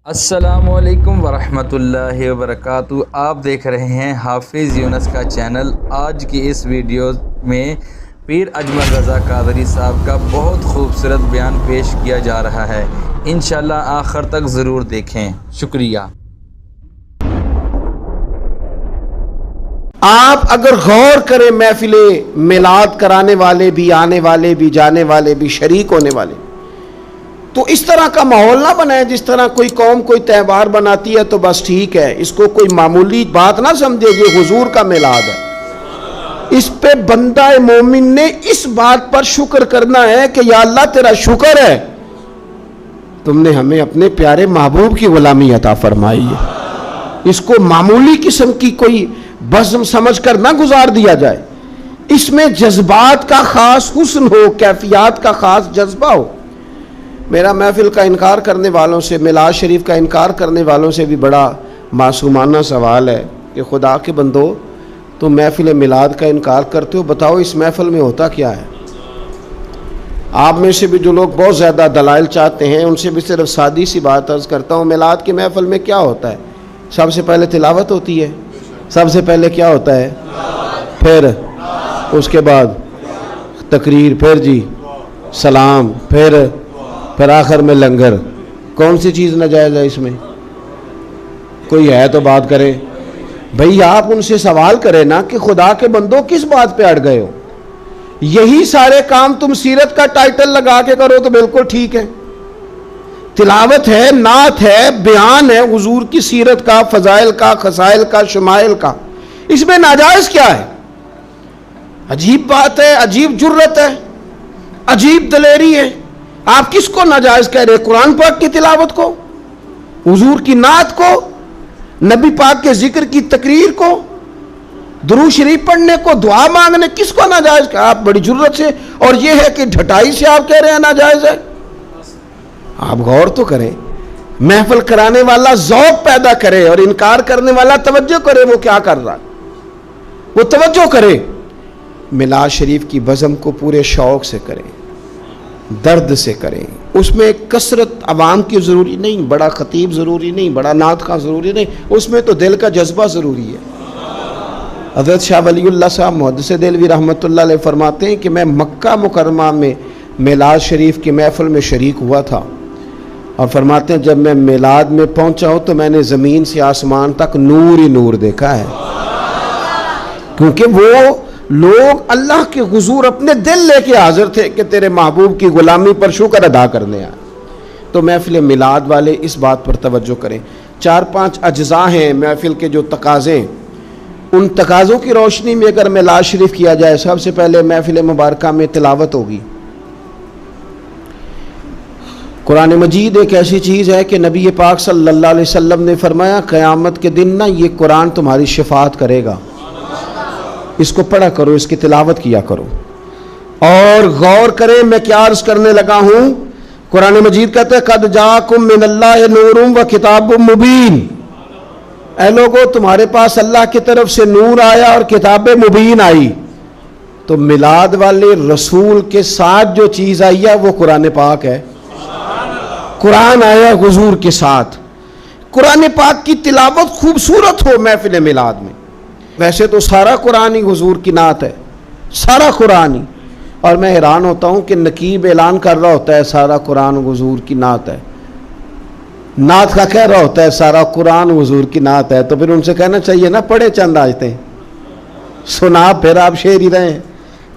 अस्सलामुअलैकुम वरहमतुल्लाहि वबरकातुहू। आप देख रहे हैं हाफिज़ यूनुस का चैनल। आज की इस वीडियो में पीर अजमल रज़ा कादरी साहब का बहुत खूबसूरत बयान पेश किया जा रहा है। इंशाअल्लाह आखिर तक ज़रूर देखें। शुक्रिया। आप अगर गौर करें, महफिले मिलाद कराने वाले भी, आने वाले भी, जाने वाले भी, शरीक होने वाले, तो इस तरह का माहौल ना बनाए जिस तरह कोई कौम कोई त्यौहार बनाती है तो बस ठीक है, इसको कोई मामूली बात ना समझे। ये हुजूर का मिलाद है। इस पे बंदा मोमिन ने इस बात पर शुक्र करना है कि या अल्लाह तेरा शुक्र है, तुमने हमें अपने प्यारे महबूब की गुलामी अता फरमाई है। इसको मामूली किस्म की कोई बज़्म समझ कर ना गुजार दिया जाए। इसमें जज्बात का खास हुस्न हो, कैफियत का खास जज्बा हो। मेरा महफिल का इनकार करने वालों से, मिलाद शरीफ का इनकार करने वालों से भी बड़ा मासूमाना सवाल है कि खुदा के बंदो, तुम महफिल मिलाद का इनकार करते हो, बताओ इस महफिल में होता क्या है। आप में से भी जो लोग बहुत ज़्यादा दलाइल चाहते हैं, उनसे भी सिर्फ सादी सी बात अर्ज़ करता हूँ। मिलाद की महफिल में क्या होता है? सबसे पहले तिलावत होती है, सबसे पहले क्या होता है, फिर उसके बाद तकरीर, फिर जी सलाम, फिर आखिर में लंगर। कौन सी चीज़ नाजायज़ है इसमें? कोई है तो बात करे भाई। आप उनसे सवाल करें ना कि खुदा के बंदो किस बात पे अड़ गए हो। यही सारे काम तुम सीरत का टाइटल लगा के करो तो बिल्कुल ठीक है। तिलावत है, नात है, बयान है हुजूर की सीरत का, फजाइल का, खसाइल का, शमाइल का। इसमें नाजायज़ क्या है? अजीब बात है, अजीब जुर्रत है, अजीब दलेरी है। आप किसको नाजायज कह रहे? कुरान पाक की तिलावत को, हुजूर की नात को, नबी पाक के जिक्र की तकरीर को, दुरूद शरीफ पढ़ने को, दुआ मांगने, किसको नाजायज कहा? आप बड़ी जुर्रत से, और यह है कि ढटाई से आप कह रहे हैं नाजायज है। आप गौर तो करें। महफिल कराने वाला ज़ौक़ पैदा करे और इनकार करने वाला तवज्जो करे। वो क्या कर रहा है? वो तवज्जो करे। मिलाद शरीफ की बज़म को पूरे शौक़ से करें, दर्द से करें। उसमें कसरत अवाम की ज़रूरी नहीं, बड़ा ख़तीब ज़रूरी नहीं, बड़ा नात का ज़रूरी नहीं, उसमें तो दिल का जज्बा ज़रूरी है। हज़रत शाह वलीउल्लाह साहब मुहद्दिस देलवी रहमतुल्लाह अलैह फरमाते हैं कि मैं मक्का मुकर्रमा में मिलाद शरीफ की महफिल में शरीक हुआ था, और फरमाते हैं जब मैं मिलाद में पहुंचा हूं तो मैंने ज़मीन से आसमान तक नूर ही नूर देखा है। क्योंकि वो लोग अल्लाह के हुजूर अपने दिल लेके हाजिर थे कि तेरे महबूब की गुलामी पर शुक्र अदा करने आए। तो महफिल मिलाद वाले इस बात पर तवज्जो करें। 4-5 अज्जा हैं महफिल के जो तकाज़े, उन तकाज़ों की रोशनी में अगर मिलाद शरीफ किया जाए, सबसे पहले महफिल मुबारका में तिलावत होगी। कुरान मजीद एक ऐसी चीज़ है कि नबी पाक सल्लल्लाहु अलैहि वसल्लम ने फरमाया क़यामत के दिन ना ये कुरान तुम्हारी शिफात करेगा। इसको पढ़ा करो, इसकी तिलावत किया करो। और गौर करें मैं क्या अर्ज करने लगा हूं। कुरान मजीद कहते हैं कद जाकुम मिनल्लाहि नूरुम व किताबुम मुबीन। ऐ लोगों, तुम्हारे पास अल्लाह की तरफ से नूर आया और किताब मुबीन आई। तो मिलाद वाले रसूल के साथ जो चीज़ आई है वो कुरान पाक है। कुरान आया हुजूर के साथ। कुरान पाक की तिलावत खूबसूरत हो महफिल मिलाद में। वैसे तो सारा कुरान ही हुजूर की नात है, सारा कुरान ही। और मैं हैरान होता हूँ कि नकीब ऐलान कर रहा होता है सारा कुरान हुजूर की नात है, नात का कह रहा होता है सारा कुरान हुजूर की नात है। तो फिर उनसे कहना चाहिए ना, पढ़े चंद आयतें, सुना फिर आप शेर ही रहे,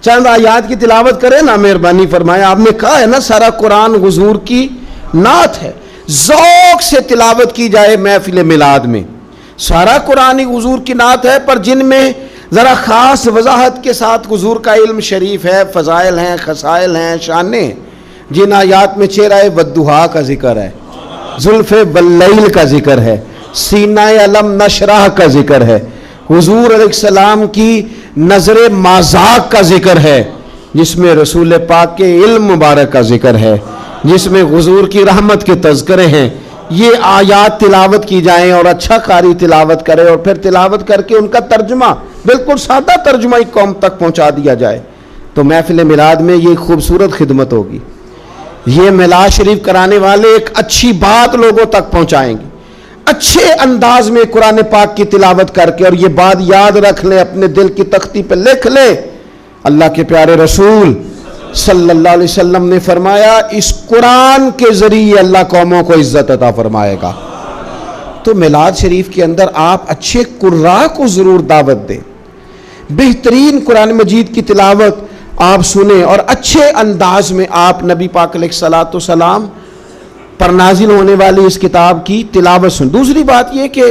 चंद आयात की तिलावत करें ना, मेहरबानी फरमाए। आपने कहा है ना सारा कुरान हुजूर की नात है। ज़ौक़ से तिलावत की जाए महफिल मिलाद में। सारा कुरान ही हुजूर की नात है, पर जिनमें ज़रा ख़ास वजाहत के साथ हुजूर का इल्म शरीफ है, फ़ज़ाइल हैं, खसाइल हैं, शाने। जिन आयात में चेहरा वद्दुहा का जिक्र है, ज़ुल्फ़े वल्लैल का जिक्र है, सीना अलम नशराह का जिक्र है, हुजूर अलैहिस्सलाम की नज़र माज़ाक का जिक्र है, जिसमें रसूल पाक के इल्म मुबारक का जिक्र है, जिसमें हुजूर की रहमत के तज़किरे हैं। ये आयात तिलावत की जाएं और अच्छा कारी तिलावत करे, और फिर तिलावत करके उनका तर्जुमा, बिल्कुल सादा तर्जुमा एक कौम तक पहुंचा दिया जाए, तो महफिल मिलाद में ये खूबसूरत खिदमत होगी। ये मिलाद शरीफ कराने वाले एक अच्छी बात लोगों तक पहुंचाएंगे, अच्छे अंदाज में कुरान पाक की तिलावत करके। और ये बात याद रख ले, अपने दिल की तख्ती पे लिख ले, अल्लाह के प्यारे रसूल सल्लल्लाहु अलैहि वसल्लम ने फरमाया इस कुरान के जरिए अल्लाह कौमों को इज्जत अता फरमाएगा। तो मिलाद शरीफ के अंदर आप अच्छे कुर्रा को जरूर दावत दें, बेहतरीन कुरान मजीद की तिलावत आप सुने और अच्छे अंदाज में आप नबी पाक अलैहिस्सलातु सलाम पर नाजिल होने वाली इस किताब की तिलावत सुन। दूसरी बात यह कि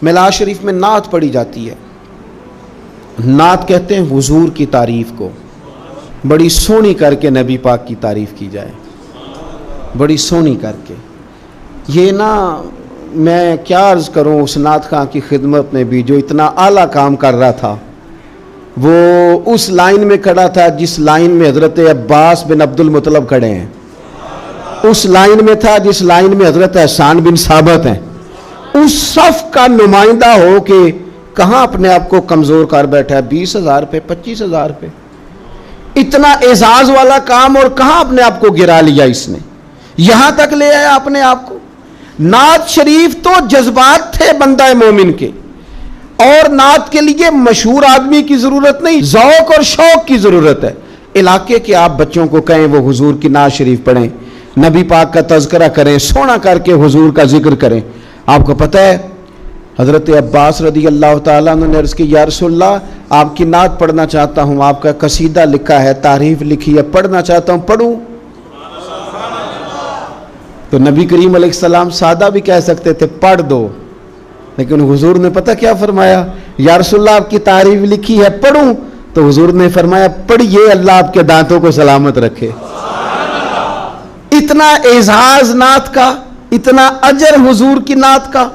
मिलाद शरीफ में नात पढ़ी जाती है। नात कहते हैं हुजूर की तारीफ को, बड़ी सोहनी करके नबी पाक की तारीफ की जाए, बड़ी सोहनी करके। ये ना मैं क्या अर्ज़ करूं उस नात खां की खिदमत में भी जो इतना आला काम कर रहा था। वो उस लाइन में खड़ा था जिस लाइन में हज़रत अब्बास बिन अब्दुल मुत्तलब खड़े हैं, उस लाइन में था जिस लाइन में हज़रत हसन बिन साबित हैं। उस सफ़ का नुमाइंदा हो के कहाँ अपने आप को कमज़ोर कर बैठा है 20,000 पे 25,000 पे, इतना एजाज वाला काम, और कहाँ अपने आप को गिरा लिया इसने, यहां तक ले आया अपने आप को। नात शरीफ तो जज्बात थे बंदा मोमिन के, और नात के लिए मशहूर आदमी की जरूरत नहीं, ज़ौक़ और शौक की जरूरत है। इलाके के आप बच्चों को कहें वो हुजूर की नात शरीफ पढ़ें, नबी पाक का तज़किरा करें, सोना करके हुजूर का जिक्र करें। आपको पता है हज़रत अब्बास रदी अल्लाह ताला अन्हु ने अर्ज़ की या रसूलल्लाह आपकी नात पढ़ना चाहता हूँ, आपका कसीदा लिखा है, तारीफ लिखी है, पढ़ना चाहता हूँ, पढ़ूँ? तो नबी करीम अलैहिस्सलाम सादा भी कह सकते थे पढ़ दो, लेकिन हुजूर ने पता क्या फरमाया, या रसूलल्लाह आपकी तारीफ लिखी है, पढ़ूं? तो हुजूर ने फरमाया पढ़िए, अल्लाह आपके दांतों को सलामत रखे। इतना एजाज नात का, इतना अजर हुजूर की नात का।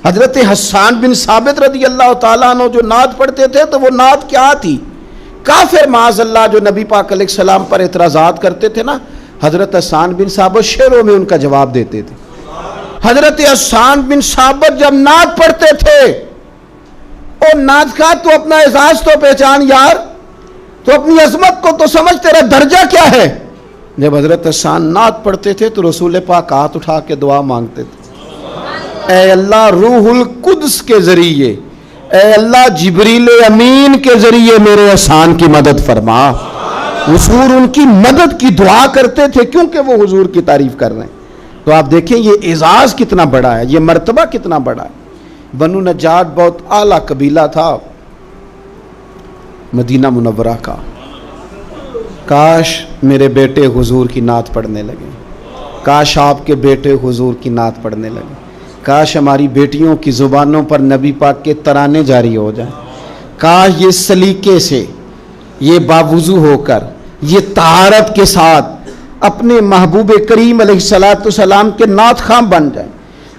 हजरत हसन बिन साबित रदी अल्लाह ताला अन्हु जो नात पढ़ते थे तो वो नात क्या थी? काफिर माज़अल्लाह जो नबी पाक अलैहिस्सलाम पर एतराज़ात करते थे ना, हजरत हसन बिन साबित शेरों में उनका जवाब देते थे। हजरत हसन बिन साबित जब नात पढ़ते थे, ओ नात का तो अपना एजाज तो पहचान यार, तो अपनी अजमत को तो समझ, तेरा दर्जा क्या है। जब हजरत हसन नात पढ़ते थे तो रसूल पाक हाथ उठा के दुआ मांगते थे, ए अल्लाह रूहुल कुद्स के जरिए, ए अल्लाह जिब्रील अमीन के जरिए मेरे हसन की मदद फरमा। हुजूर उनकी मदद की दुआ करते थे क्योंकि वो हुजूर की तारीफ कर रहे हैं। तो आप देखें ये एजाज कितना बड़ा है, ये मर्तबा कितना बड़ा है। बनु नज्जार बहुत आला कबीला था मदीना मुनव्वरा का। काश मेरे बेटे हुजूर की नात पढ़ने लगे, काश आपके बेटे हुजूर की नात पढ़ने लगे, काश हमारी बेटियों की ज़ुबानों पर नबी पाक के तराने जारी हो जाएं, काश ये सलीके से, ये बावुज़ू होकर, ये तहारत के साथ अपने महबूब करीम अलैहिस्सलातु सलाम के नात खां बन जाए।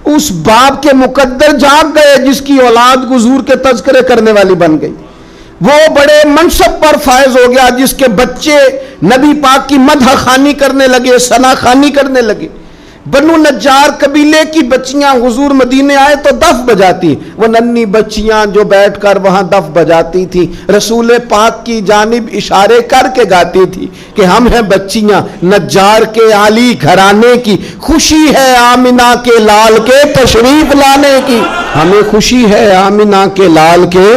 उस बाप के मुकद्दर जाग गए जिसकी औलाद हुजूर के तज़किरे करने वाली बन गई। वो बड़े मनसब पर फायज हो गया जिसके बच्चे नबी पाक की मदह खानी करने लगे, सना खानी करने लगे। बनु नज्जार कबीले की बच्चियां हुजूर मदीने आए तो दफ बजाती, वो नन्ही बच्चियां जो बैठकर वहां दफ बजाती थी, रसूल पाक की जानिब इशारे करके गाती थी कि हम हैं बच्चियां नज्जार के आली घराने की, खुशी है आमिना के लाल के तशरीफ लाने की। हमें खुशी है आमिना के लाल के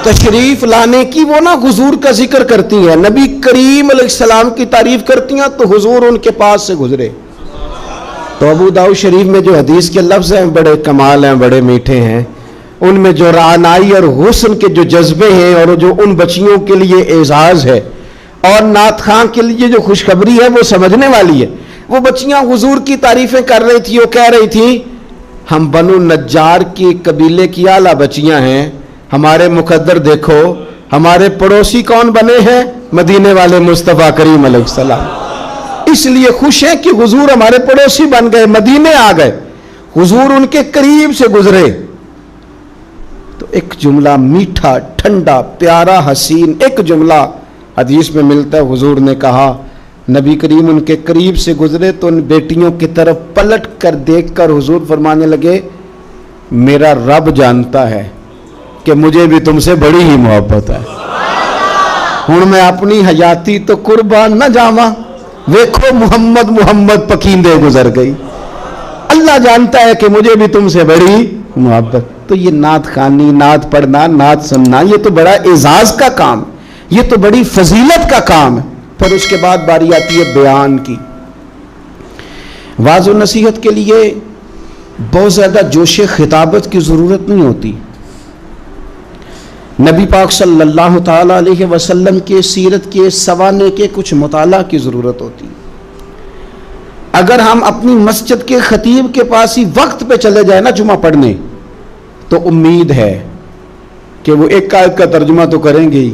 तशरीफ लाने की। वो ना हुजूर का जिक्र करती है, नबी करीम अलैहिस्सलाम की तारीफ करती हैं तो हुजूर उनके पास से गुजरे। तो अबू दाऊद शरीफ में जो हदीस के लफ्ज़ हैं बड़े कमाल हैं, बड़े मीठे हैं। उनमें जो रानाई और हुस्न के जो जज्बे हैं और जो उन बच्चियों के लिए एजाज़ है और नात खां के लिए जो खुशखबरी है वो समझने वाली है। वो बच्चियां हुजूर की तारीफ़ें कर रही थी, वो कह रही थी हम बनु नज्जार की कबीले की आला बच्चियां हैं, हमारे मुकद्दर देखो, हमारे पड़ोसी कौन बने हैं? मदीने वाले मुस्तफ़ा करीम अलैहिस्सलाम। इसलिए खुश हैं कि हुजूर हमारे पड़ोसी बन गए, मदीने आ गए, हुजूर उनके करीब से गुजरे। तो एक जुमला मीठा, ठंडा, प्यारा, हसीन एक जुमला हदीस में मिलता है। हुजूर ने कहा, नबी करीम उनके करीब से गुजरे तो उन बेटियों की तरफ पलट कर देख कर हुजूर फरमाने लगे, मेरा रब जानता है कि मुझे भी तुमसे बड़ी ही मोहब्बत है। हुण मैं अपनी हयाती तो कुर्बान न जावा, वेखो मोहम्मद मोहम्मद पकींदे गुजर गई। अल्लाह जानता है कि मुझे भी तुमसे बड़ी मोहब्बत। तो ये नात खानी, नात पढ़ना, नात सुनना, ये तो बड़ा एजाज का काम, ये तो बड़ी फजीलत का काम है। पर उसके बाद बारी आती है बयान की। वाज़ और नसीहत के लिए बहुत ज़्यादा जोश खिताबत की ज़रूरत नहीं होती। नबी पाक सल्लल्लाहु ताला अलैहि वसल्लम के सीरत के सवाने के कुछ मुताला की ज़रूरत होती। अगर हम अपनी मस्जिद के खतीब के पास ही वक्त पे चले जाए ना जुमा पढ़ने, तो उम्मीद है कि वो एक आयत का तर्जुमा तो करेंगे ही,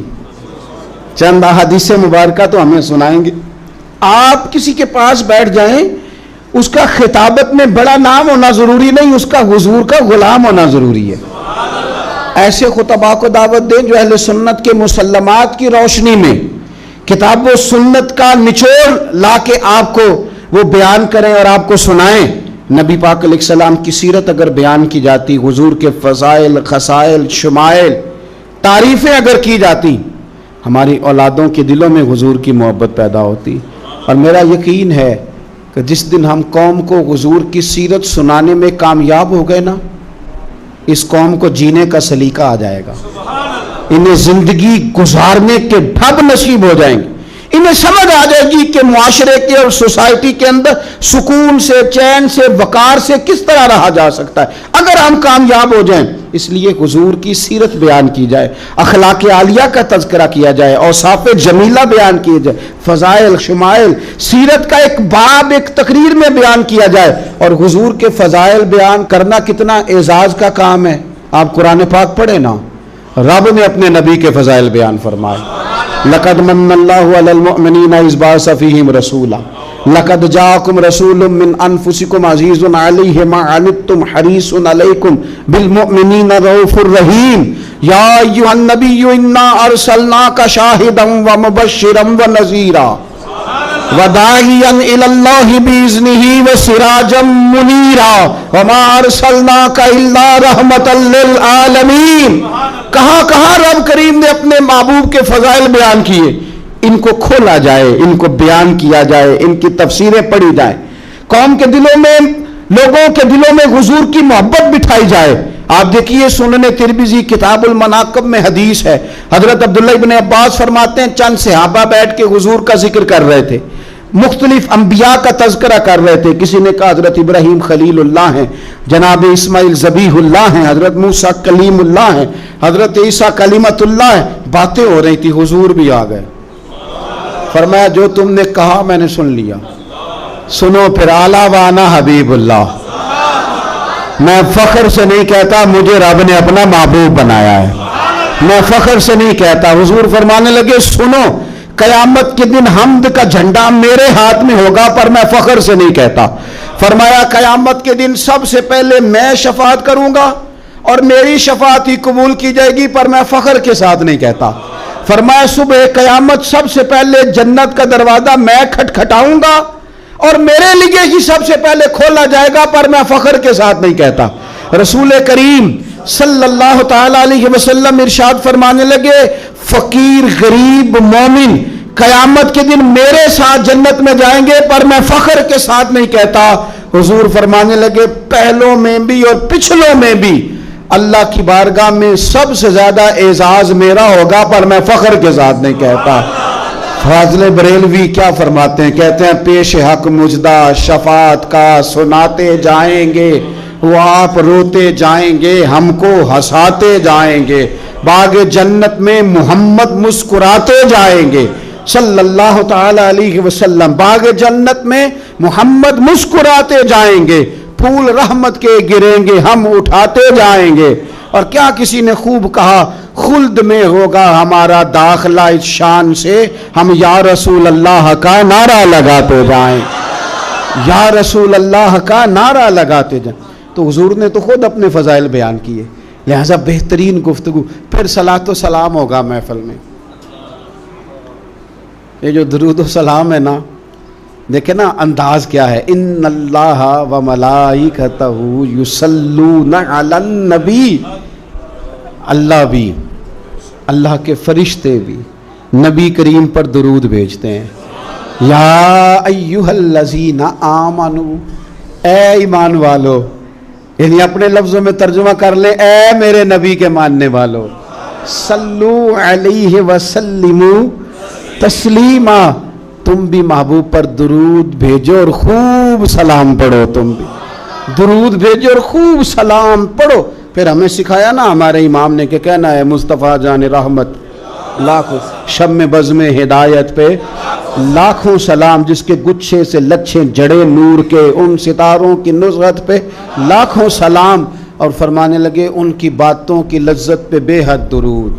चंद अहादीस मुबारक तो हमें सुनाएंगे। आप किसी के पास बैठ जाएं, उसका खिताबत में बड़ा नाम होना जरूरी नहीं, उसका हुजूर का गुलाम होना जरूरी है। ऐसे खुतबा को दावत दें जो अहले सुन्नत के मुसल्लमात की रोशनी में किताब व सुन्नत का निचोड़ ला के आपको वो बयान करें और आपको सुनाएं। नबी पाक अलैहिस्सलाम की सीरत अगर बयान की जाती, हुजूर के फ़ज़ाइल, खसाइल, शुमाइल, तारीफ़ें अगर की जाती, हमारी औलादों के दिलों में हुजूर की मोहब्बत पैदा होती। और मेरा यकीन है कि जिस दिन हम कौम को हुजूर की सीरत सुनाने में कामयाब हो गए ना, इस कौम को जीने का सलीका आ जाएगा, इन्हें जिंदगी गुजारने के ढब नसीब हो जाएंगे, इन्हें समझ आ जाएगी कि मुआशरे के और सोसाइटी के अंदर सुकून से, चैन से, वकार से किस तरह रहा जा सकता है अगर हम कामयाब हो जाएं। इसलिए हुजूर की सीरत बयान की जाए, अखलाक आलिया का तज़किरा किया जाए, औसाफ जमीला बयान किए जाए, फ़ज़ाइल, शुमाइल, सीरत का एक बाब एक तकरीर में बयान किया जाए। और हुजूर के फ़ज़ाइल बयान करना कितना एजाज का काम है। आप कुरान पाक पढ़े ना, रब ने अपने नबी के फ़ज़ाइल बयान फरमाए। लक़द मन्नल्लाहु अलल मुअमिनीना इज़ बअस फ़ीहिम रसूला लक़द जाअकुम रसूलुम मिन अनफुसिकुम अज़ीज़ुन अलैहि मा अनित्तुम हरीसुन अलैकुम बिल मुअमिनीना रऊफ़ुर रहीम या अय्युहन नबिय्यु इन्ना अरसलनाका शाहिदन व मुबश्शिरन व नज़ीरा व दाइयन इलल्लाहि बिइज़्निही व सिराजम मुनीरा व मा अरसलनाका इल्ला रहमतल लिल आलमीन। कहां कहां रब करीम ने अपने महबूब के फ़ज़ाइल बयान किए। इनको खोला जाए, इनको बयान किया जाए, इनकी तफसीरें पढ़ी जाए, कौम के दिलों में, लोगों के दिलों में हुजूर की मोहब्बत बिठाई जाए। आप देखिए सुनने तिरमिज़ी किताबुल मनाक़िब में हदीस है, हजरत अब्दुल्लाह इब्न अब्बास फरमाते हैं चंद सहाबा बैठ के हुजूर का जिक्र कर रहे थे, मुख्तलिफ अंबिया का तज़किरा कर रहे थे। किसी ने कहा हजरत इब्राहीम खलीलुल्लाह हैं, जनाब इस्माइल ज़बीहुल्लाह हैं, हजरत मूसा कलीमुल्लाह हैं, हजरत ईसा कलीमतुल्लाह है। बातें हो रही थी, हुजूर भी आ गए। फरमाया जो तुमने कहा मैंने सुन लिया, सुनो फिर आला वाना हबीबुल्लाह। मैं फख्र से नहीं कहता मुझे रब ने अपना महबूब बनाया है, मैं फख्र से नहीं कहता। हुजूर फरमाने लगे सुनो, कयामत के दिन हम्द का झंडा मेरे हाथ में होगा, पर मैं फख्र से नहीं कहता। फरमाया कयामत के दिन सबसे पहले मैं शफात करूंगा और मेरी शफात ही कबूल की जाएगी, पर मैं फख्र के साथ नहीं कहता। फरमाया सुबह कयामत सबसे पहले जन्नत का दरवाजा मैं खटखटाऊंगा और मेरे लिए ही सबसे पहले खोला जाएगा, पर मैं फख्र के साथ नहीं कहता। रसूल करीम सल्लल्लाहु ताला अलैहि वसल्लम इरशाद फरमाने लगे फकीर गरीब मोमिन कयामत के दिन मेरे साथ जन्नत में जाएंगे, पर मैं फख्र के साथ नहीं कहता। हुजूर फरमाने लगे पहलों में भी और पिछलों में भी अल्लाह की बारगाह में सबसे ज्यादा एजाज मेरा होगा, पर मैं फख्र के साथ नहीं कहता। फाज़िल बरेलवी क्या फरमाते हैं, कहते हैं पेश हक मुजदा शफात का सुनाते जाएंगे, वो आप रोते जाएंगे हमको हंसाते जाएंगे, बाग जन्नत में मोहम्मद मुस्कुराते जाएंगे सल्लल्लाहु ताला अलैहि वसल्लम। बाग जन्नत में मोहम्मद मुस्कुराते जाएंगे, फूल रहमत के गिरेंगे हम उठाते जाएंगे। और क्या किसी ने खूब कहा, खुल्द में होगा हमारा दाखिला इस शान से हम या रसूल अल्लाह का नारा लगाते जाएं, या रसूल अल्लाह का नारा लगाते जाएं। तो हुजूर ने तो खुद अपने फ़ज़ाइल बयान किए, लिहाजा बेहतरीन गुफ्तगू। फिर सलातो सलाम होगा महफिल में। ये जो दुरूद व सलाम है ना, देखे ना अंदाज क्या है, इन्नल्लाह व मलाइकतहू युसल्लूना अलन नबी। अल्लाह भी, अल्लाह के फरिश्ते भी नबी करीम पर दुरूद भेजते हैं। या अय्युहल्लज़ीना आमनू, ए ईमान वालो, यानी अपने लफ्ज़ों में तर्जुमा कर ले, ए मेरे नबी के मानने वालों, सल्लू अलैहि वसल्लिमू तस्लीमा, तुम भी महबूब पर दुरूद भेजो और खूब सलाम पढ़ो। तुम भी दुरूद भेजो और खूब सलाम पढ़ो। फिर हमें सिखाया ना हमारे इमाम ने कि कहना है मुस्तफ़ा जान रहमत लाखों, शब में बज़ में हिदायत पे लाखों सलाम, जिसके गुच्छे से लच्छे जड़े नूर के, उन सितारों की नुज़रत पे लाखों सलाम। और फरमाने लगे उनकी बातों की लज्जत पे बेहद दुरूद,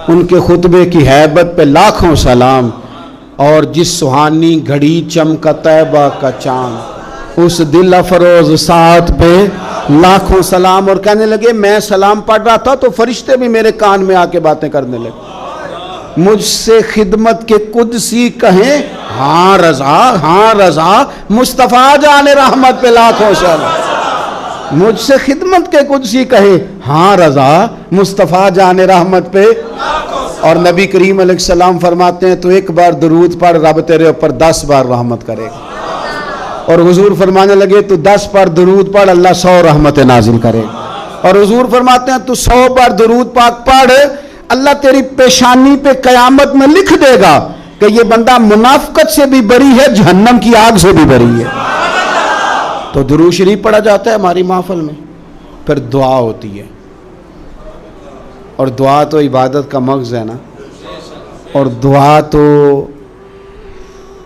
उनके खुतबे की हैबत पे लाखों सलाम, और जिस सुहानी घड़ी चमका तैबा का चांद, उस दिल अफरोज साथ पे लाखों सलाम। और कहने लगे मैं सलाम पढ़ रहा था तो फरिश्ते भी मेरे कान में आके बातें करने लगे, मुझसे खिदमत के कुदसी कहें हाँ रजा, हाँ रजा, मुस्तफ़ा जाने रहमत पे लाखों सलाम। मुझसे खिदमत के कुदसी कहे हाँ रजा, मुस्तफ़ा जाने रहमत पे। और नबी करीम अलैहिस्सलाम फरमाते हैं तो एक बार दुरूद पढ़, रब तेरे ऊपर 10 बार रहमत करेगा। और हुजूर फरमाने लगे तू 10 बार दुरूद पढ़, अल्लाह 100 रहमत नाजिल करेगा। और हुजूर फरमाते हैं तू 100 बार दुरूद पाक पढ़, अल्लाह तेरी पेशानी पे कयामत में लिख देगा कि ये बंदा मुनाफिकत से भी बरी है, जहन्नम की आग से भी बरी है। तो दुरूद शरीफ पढ़ा जाता है हमारी महफिल में। फिर दुआ होती है, और दुआ तो इबादत का मग़ज़ है ना, और दुआ तो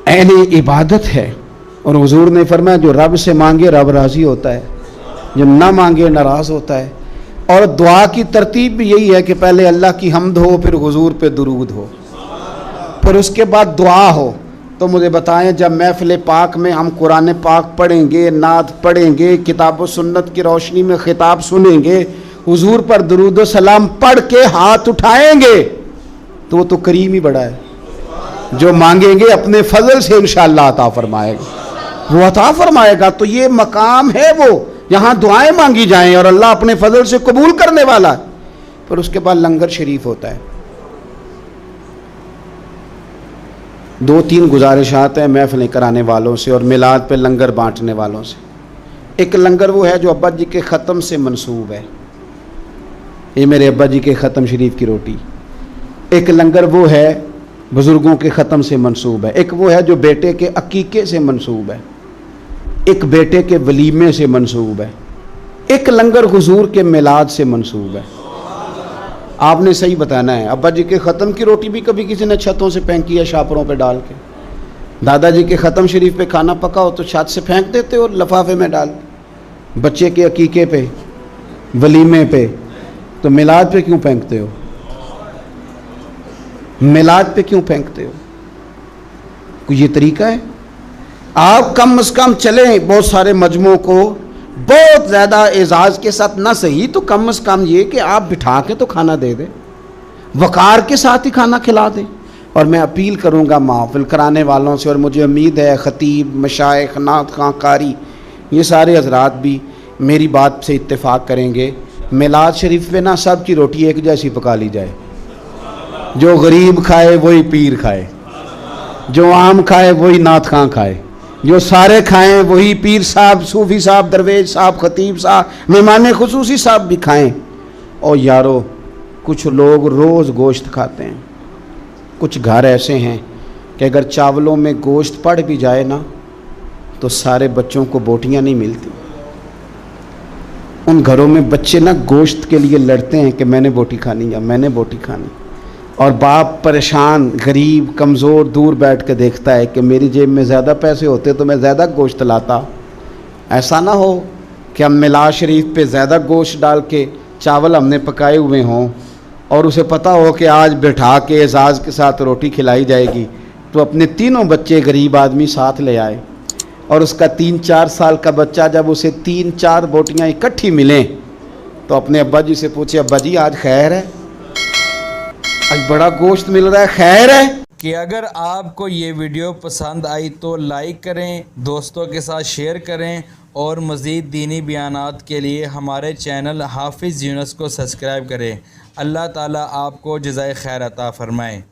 ऐन इबादत है। और हुजूर ने फरमाया जो रब से मांगे रब राज़ी होता है, जो ना मांगे नाराज़ होता है। और दुआ की तरतीब भी यही है कि पहले अल्लाह की हम्द हो, फिर हुजूर पे दुरूद हो, फिर उसके बाद दुआ हो। तो मुझे बताएं जब महफ़िल पाक में हम कुरान पाक पढ़ेंगे, नात पढ़ेंगे, किताब व सुन्नत की रोशनी में खिताब सुनेंगे, हुजूर पर दुरूद व सलाम पढ़ के हाथ उठाएंगे, तो वो तो करीम ही बड़ा है, जो मांगेंगे अपने फजल से इंशाअल्लाह अता फरमाएगा, वो अता फरमाएगा। तो ये मकाम है वो, यहाँ दुआएं मांगी जाएं और अल्लाह अपने फजल से कबूल करने वाला है। फिर उसके बाद लंगर शरीफ होता है। 2-3 गुजारिशात हैं महफिलें कराने वालों से और मिलाद पे लंगर बांटने वालों से। एक लंगर वो है जो अब्बा जी के ख़त्म से मंसूब है, ये मेरे अब्बा जी के ख़त्म शरीफ की रोटी। एक लंगर वो है बुज़ुर्गों के ख़त्म से मंसूब है। एक वो है जो बेटे के अकीके से मंसूब है, एक बेटे के वलीमे से मंसूब है, एक लंगर हुजूर के मिलाद से मंसूब है। आपने सही बताना है। अब्बा जी के ख़त्म की रोटी भी कभी किसी ने छतों से फेंकी है, शापरों पे डाल के। दादाजी के ख़त्म शरीफ पे खाना पका हो तो छत से फेंक देते हो लिफाफे में डाल। बच्चे के अकीके पे, वलीमे पे, तो मिलाद पे क्यों फेंकते हो? मिलाद पे क्यों फेंकते हो? कोई ये तरीका है? आप कम से कम चलें बहुत सारे मजमों को बहुत ज़्यादा एजाज़ के साथ ना सही तो कम से कम ये कि आप बिठा के तो खाना दे दें, वक़ार के साथ ही खाना खिला दें। और मैं अपील करूँगा महफ़िल कराने वालों से, और मुझे उम्मीद है ख़तीब, मशाइख, नात खां, कारी, ये सारे हज़रात भी मेरी बात से इत्तेफाक करेंगे। मिलाद शरीफ पे ना सब की रोटी एक जैसी पका ली जाए, जो गरीब खाए वही पीर खाए, जो आम खाए वही नात खां खाए, जो सारे खाएं वही पीर साहब, सूफी साहब, दरवेश साहब, खतीब साहब, मेहमान खुसूसी साहब भी खाएं। और यारो कुछ लोग रोज़ गोश्त खाते हैं, कुछ घर ऐसे हैं कि अगर चावलों में गोश्त पड़ भी जाए ना तो सारे बच्चों को बोटियां नहीं मिलती। उन घरों में बच्चे ना गोश्त के लिए लड़ते हैं कि मैंने बोटी खानी या मैंने बोटी खानी, और बाप परेशान, गरीब, कमज़ोर दूर बैठ के देखता है कि मेरी जेब में ज़्यादा पैसे होते तो मैं ज़्यादा गोश्त लाता। ऐसा ना हो कि हम मिलाद शरीफ पे ज़्यादा गोश्त डाल के चावल हमने पकाए हुए हों और उसे पता हो कि आज बैठा के एजाज़ के साथ रोटी खिलाई जाएगी, तो अपने तीनों बच्चे गरीब आदमी साथ ले आए, और उसका 3-4 साल का बच्चा जब उसे 3-4 बोटियाँ इकट्ठी मिलें तो अपने अब्बा जी से पूछे, अब्बा जी आज खैर है, आज बड़ा गोश्त मिल रहा है, खैर है? कि अगर आपको ये वीडियो पसंद आई तो लाइक करें, दोस्तों के साथ शेयर करें, और मज़ीद दीनी बयानात के लिए हमारे चैनल हाफिज़ यूनुस को सब्सक्राइब करें। अल्लाह ताला आपको जज़ाए खैर अता फ़रमाए।